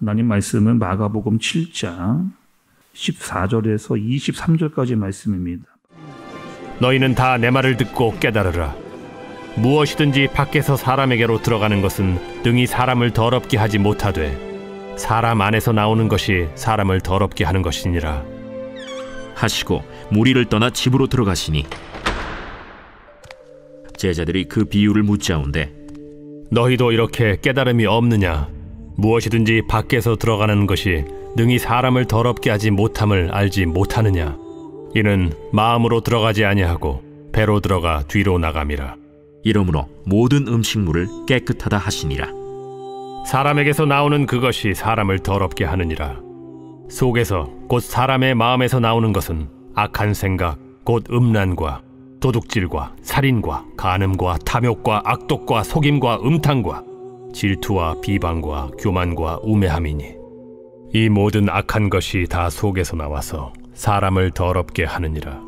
하나님 말씀은 마가복음 7장 14절에서 23절까지 말씀입니다. 너희는 다 내 말을 듣고 깨달으라. 무엇이든지 밖에서 사람에게로 들어가는 것은 능히 사람을 더럽게 하지 못하되 사람 안에서 나오는 것이 사람을 더럽게 하는 것이니라 하시고 무리를 떠나 집으로 들어가시니 제자들이 그 비유를 묻자온대 너희도 이렇게 깨달음이 없느냐? 무엇이든지 밖에서 들어가는 것이 능히 사람을 더럽게 하지 못함을 알지 못하느냐? 이는 마음으로 들어가지 아니하고 배로 들어가 뒤로 나감이라. 이러므로 모든 음식물을 깨끗하다 하시니라. 사람에게서 나오는 그것이 사람을 더럽게 하느니라. 속에서 곧 사람의 마음에서 나오는 것은 악한 생각 곧 음란과 도둑질과 살인과 간음과 탐욕과 악독과 속임과 음탕과 질투와 비방과 교만과 우매함이니 이 모든 악한 것이 다 속에서 나와서 사람을 더럽게 하느니라.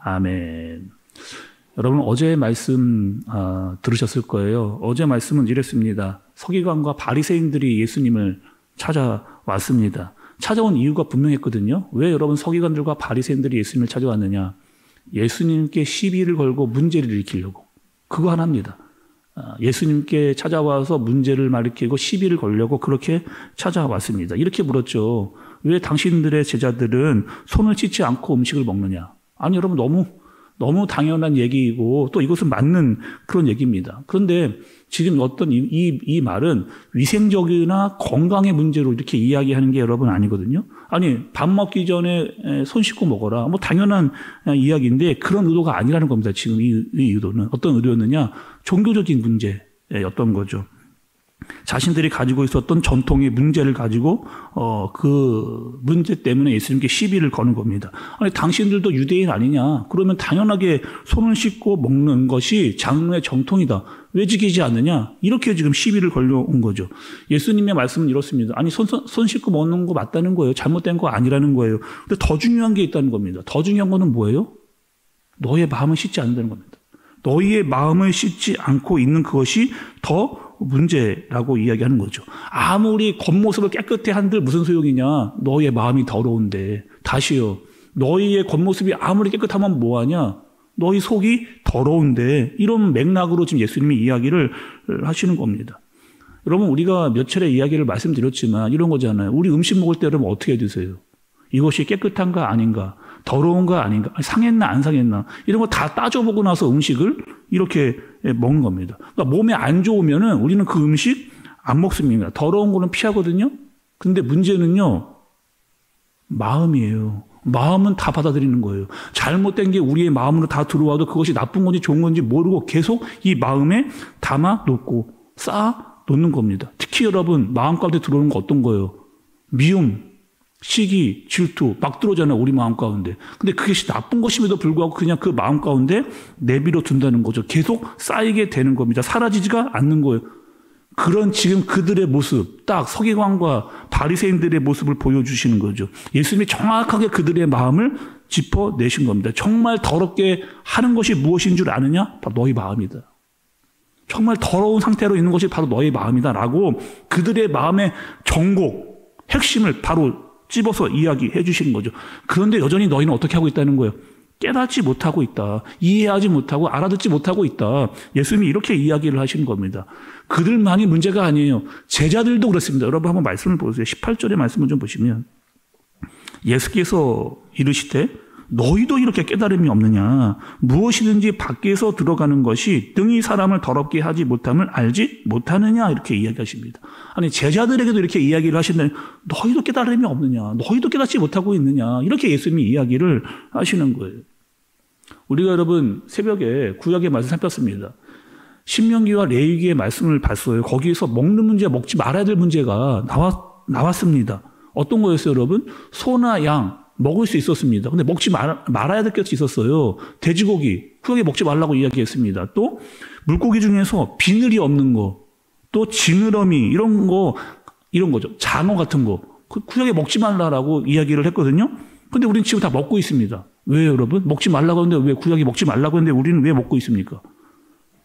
아멘. 여러분 어제 말씀 들으셨을 거예요. 어제 말씀은 이랬습니다. 서기관과 바리새인들이 예수님을 찾아왔습니다. 찾아온 이유가 분명했거든요. 왜 여러분 서기관들과 바리새인들이 예수님을 찾아왔느냐? 예수님께 시비를 걸고 문제를 일으키려고. 그거 하나입니다. 예수님께 찾아와서 문제를 일으키고 시비를 걸려고 그렇게 찾아왔습니다. 이렇게 물었죠. 왜 당신들의 제자들은 손을 씻지 않고 음식을 먹느냐? 아니 여러분 너무 당연한 얘기이고 또 이것은 맞는 그런 얘기입니다. 그런데 지금 어떤 이 말은 위생적이나 건강의 문제로 이렇게 이야기하는 게 여러분 아니거든요. 아니 밥 먹기 전에 손 씻고 먹어라. 뭐 당연한 이야기인데 그런 의도가 아니라는 겁니다. 지금 이 의도는 어떤 의도였느냐? 종교적인 문제였던 거죠. 자신들이 가지고 있었던 전통의 문제를 가지고 그 문제 때문에 예수님께 시비를 거는 겁니다. 아니 당신들도 유대인 아니냐? 그러면 당연하게 손을 씻고 먹는 것이 장로의 정통이다. 왜 지키지 않느냐? 이렇게 지금 시비를 걸려온 거죠. 예수님의 말씀은 이렇습니다. 아니 손 씻고 먹는 거 맞다는 거예요. 잘못된 거 아니라는 거예요. 근데 더 중요한 게 있다는 겁니다. 더 중요한 거는 뭐예요? 너의 마음을 씻지 않는다는 겁니다. 너희의 마음을 씻지 않고 있는 그것이 더 문제라고 이야기하는 거죠. 아무리 겉모습을 깨끗해 한들 무슨 소용이냐? 너희의 마음이 더러운데. 다시요. 너희의 겉모습이 아무리 깨끗하면 뭐하냐? 너희 속이 더러운데. 이런 맥락으로 지금 예수님이 이야기를 하시는 겁니다. 여러분 우리가 몇 차례 이야기를 말씀드렸지만 이런 거잖아요. 우리 음식 먹을 때 여러분 어떻게 드세요? 이것이 깨끗한가 아닌가? 더러운가 아닌가? 상했나 안 상했나? 이런 거 다 따져보고 나서 음식을 이렇게 먹는 겁니다. 그러니까 몸에 안 좋으면은 우리는 그 음식 안 먹습니다. 더러운 거는 피하거든요. 근데 문제는요, 마음이에요. 마음은 다 받아들이는 거예요. 잘못된 게 우리의 마음으로 다 들어와도 그것이 나쁜 건지 좋은 건지 모르고 계속 이 마음에 담아 놓고 쌓아 놓는 겁니다. 특히 여러분 마음 가운데 들어오는 거 어떤 거예요? 미움, 시기, 질투 막 들어오잖아요. 우리 마음 가운데. 근데 그것이 나쁜 것임에도 불구하고 그냥 그 마음 가운데 내비로 둔다는 거죠. 계속 쌓이게 되는 겁니다. 사라지지가 않는 거예요. 그런 지금 그들의 모습, 딱 서기관과 바리새인들의 모습을 보여주시는 거죠. 예수님이 정확하게 그들의 마음을 짚어내신 겁니다. 정말 더럽게 하는 것이 무엇인 줄 아느냐? 바로 너희 마음이다. 정말 더러운 상태로 있는 것이 바로 너희 마음이다 라고 그들의 마음의 정곡, 핵심을 바로 찝어서 이야기해 주시는 거죠. 그런데 여전히 너희는 어떻게 하고 있다는 거예요? 깨닫지 못하고 있다. 이해하지 못하고 알아듣지 못하고 있다. 예수님이 이렇게 이야기를 하시는 겁니다. 그들만이 문제가 아니에요. 제자들도 그렇습니다. 여러분 한번 말씀을 보세요. 18절의 말씀을 좀 보시면 예수께서 이르시되 너희도 이렇게 깨달음이 없느냐? 무엇이든지 밖에서 들어가는 것이 능히 사람을 더럽게 하지 못함을 알지 못하느냐? 이렇게 이야기하십니다. 아니 제자들에게도 이렇게 이야기를 하시는데 너희도 깨달음이 없느냐? 너희도 깨닫지 못하고 있느냐? 이렇게 예수님이 이야기를 하시는 거예요. 우리가 여러분 새벽에 구약의 말씀 살폈습니다. 신명기와 레위기의 말씀을 봤어요. 거기에서 먹는 문제, 먹지 말아야 될 문제가 나왔습니다. 어떤 거였어요, 여러분? 소나 양 먹을 수 있었습니다. 근데 먹지 말아야 될 것이 있었어요. 돼지고기, 구약에 먹지 말라고 이야기했습니다. 또 물고기 중에서 비늘이 없는 거, 또 지느러미 이런 거죠. 장어 같은 거, 구약에 먹지 말라라고 이야기를 했거든요. 근데 우리는 지금 다 먹고 있습니다. 왜요, 여러분? 먹지 말라고 하는데 왜 구약이 먹지 말라고 하는데 우리는 왜 먹고 있습니까?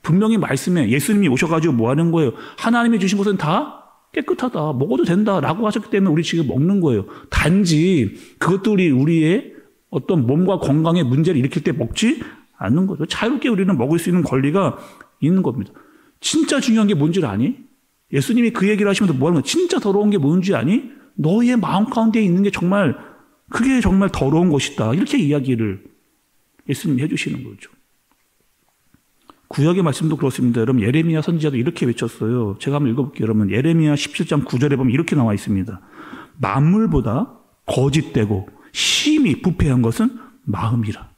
분명히 말씀에 예수님이 오셔가지고 뭐 하는 거예요? 하나님이 주신 것은 다 깨끗하다, 먹어도 된다라고 하셨기 때문에 우리 지금 먹는 거예요. 단지 그것들이 우리의 어떤 몸과 건강에 문제를 일으킬 때 먹지 않는 거죠. 자유롭게 우리는 먹을 수 있는 권리가 있는 겁니다. 진짜 중요한 게 뭔지 아니? 예수님이 그 얘기를 하시면서 뭐 하는 거야? 진짜 더러운 게 뭔지 아니? 너희의 마음 가운데 있는 게 정말 그게 정말 더러운 것이다. 이렇게 이야기를 예수님이 해주시는 거죠. 구약의 말씀도 그렇습니다. 여러분 예레미야 선지자도 이렇게 외쳤어요. 제가 한번 읽어볼게요. 여러분 예레미야 17장 9절에 보면 이렇게 나와 있습니다. 만물보다 거짓되고 심히 부패한 것은 마음이라.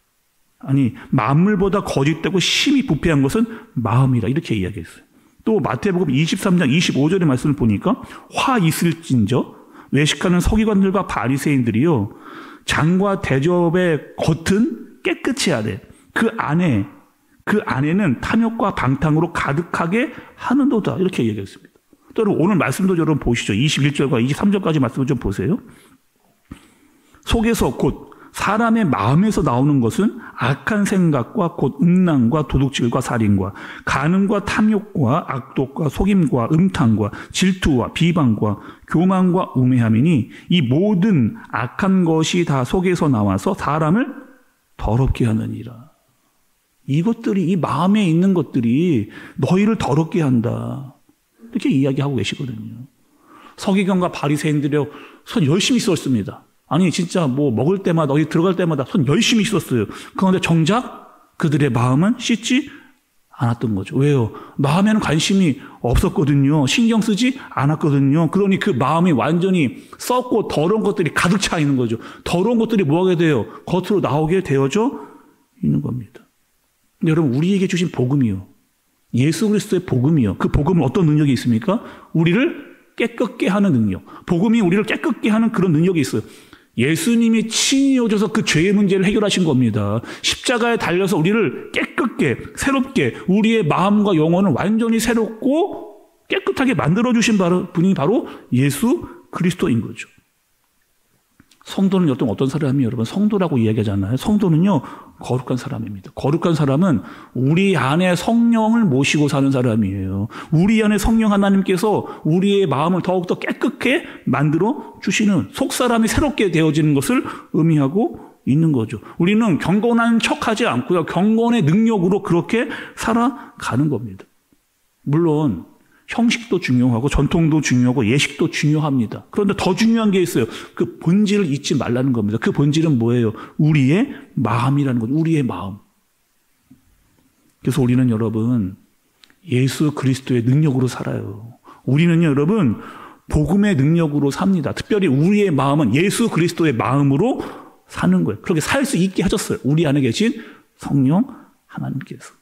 아니 만물보다 거짓되고 심히 부패한 것은 마음이라 이렇게 이야기했어요. 또 마태복음 23장 25절의 말씀을 보니까 화 있을진저 외식하는 서기관들과 바리새인들이요 장과 대접의 겉은 깨끗이 하되 그 안에는 탐욕과 방탕으로 가득하게 하는도다 이렇게 얘기했습니다. 또 여러분 오늘 말씀도 여러분 보시죠. 21절과 23절까지 말씀을 좀 보세요. 속에서 곧 사람의 마음에서 나오는 것은 악한 생각과 곧 음란과 도둑질과 살인과 간음과 탐욕과 악독과 속임과 음탕과 질투와 비방과 교만과 우매함이니 이 모든 악한 것이 다 속에서 나와서 사람을 더럽게 하느니라. 이것들이 이 마음에 있는 것들이 너희를 더럽게 한다. 이렇게 이야기하고 계시거든요. 서기관과 바리새인들이 손 열심히 썼습니다. 아니 진짜 뭐 먹을 때마다 어디 들어갈 때마다 손 열심히 씻었어요. 그런데 정작 그들의 마음은 씻지 않았던 거죠. 왜요? 마음에는 관심이 없었거든요. 신경 쓰지 않았거든요. 그러니 그 마음이 완전히 썩고 더러운 것들이 가득 차 있는 거죠. 더러운 것들이 뭐 하게 돼요? 겉으로 나오게 되어져 있는 겁니다. 근데 여러분 우리에게 주신 복음이요. 예수 그리스도의 복음이요. 그 복음은 어떤 능력이 있습니까? 우리를 깨끗게 하는 능력. 복음이 우리를 깨끗게 하는 그런 능력이 있어요. 예수님이 친히 오셔서 그 죄의 문제를 해결하신 겁니다. 십자가에 달려서 우리를 깨끗게 새롭게 우리의 마음과 영혼을 완전히 새롭고 깨끗하게 만들어주신 분이 바로 예수 그리스도인 거죠. 성도는 어떤 사람이에요? 여러분 성도라고 이야기하잖아요. 성도는요 거룩한 사람입니다. 거룩한 사람은 우리 안에 성령을 모시고 사는 사람이에요. 우리 안에 성령 하나님께서 우리의 마음을 더욱더 깨끗게 만들어 주시는 속사람이 새롭게 되어지는 것을 의미하고 있는 거죠. 우리는 경건한 척하지 않고요. 경건의 능력으로 그렇게 살아가는 겁니다. 물론 형식도 중요하고 전통도 중요하고 예식도 중요합니다. 그런데 더 중요한 게 있어요. 그 본질을 잊지 말라는 겁니다. 그 본질은 뭐예요? 우리의 마음이라는 거죠. 우리의 마음. 그래서 우리는 여러분 예수 그리스도의 능력으로 살아요. 우리는요 여러분 복음의 능력으로 삽니다. 특별히 우리의 마음은 예수 그리스도의 마음으로 사는 거예요. 그렇게 살 수 있게 하셨어요. 우리 안에 계신 성령 하나님께서.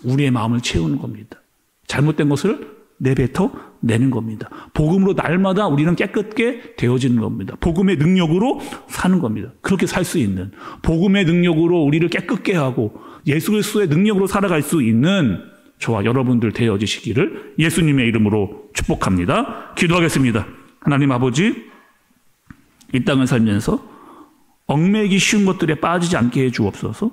우리의 마음을 채우는 겁니다. 잘못된 것을 내뱉어 내는 겁니다. 복음으로 날마다 우리는 깨끗게 되어지는 겁니다. 복음의 능력으로 사는 겁니다. 그렇게 살 수 있는 복음의 능력으로 우리를 깨끗게 하고 예수 그리스도의 능력으로 살아갈 수 있는 저와 여러분들 되어지시기를 예수님의 이름으로 축복합니다. 기도하겠습니다. 하나님 아버지, 이 땅을 살면서 얽매이기 쉬운 것들에 빠지지 않게 해 주옵소서.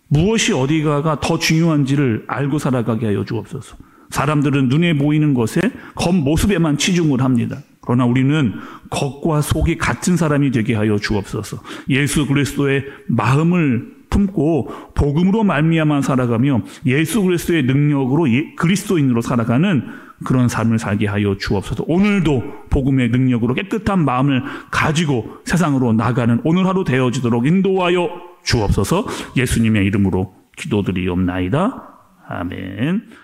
무엇이 어디가가 더 중요한지를 알고 살아가게 하여 주옵소서. 사람들은 눈에 보이는 것에 겉모습에만 치중을 합니다. 그러나 우리는 겉과 속이 같은 사람이 되게 하여 주옵소서. 예수 그리스도의 마음을 품고 복음으로 말미암아 살아가며 예수 그리스도의 능력으로 그리스도인으로 살아가는 그런 삶을 살게 하여 주옵소서. 오늘도 복음의 능력으로 깨끗한 마음을 가지고 세상으로 나가는 오늘 하루 되어지도록 인도하여 주옵소서. 예수님의 이름으로 기도드리옵나이다. 아멘.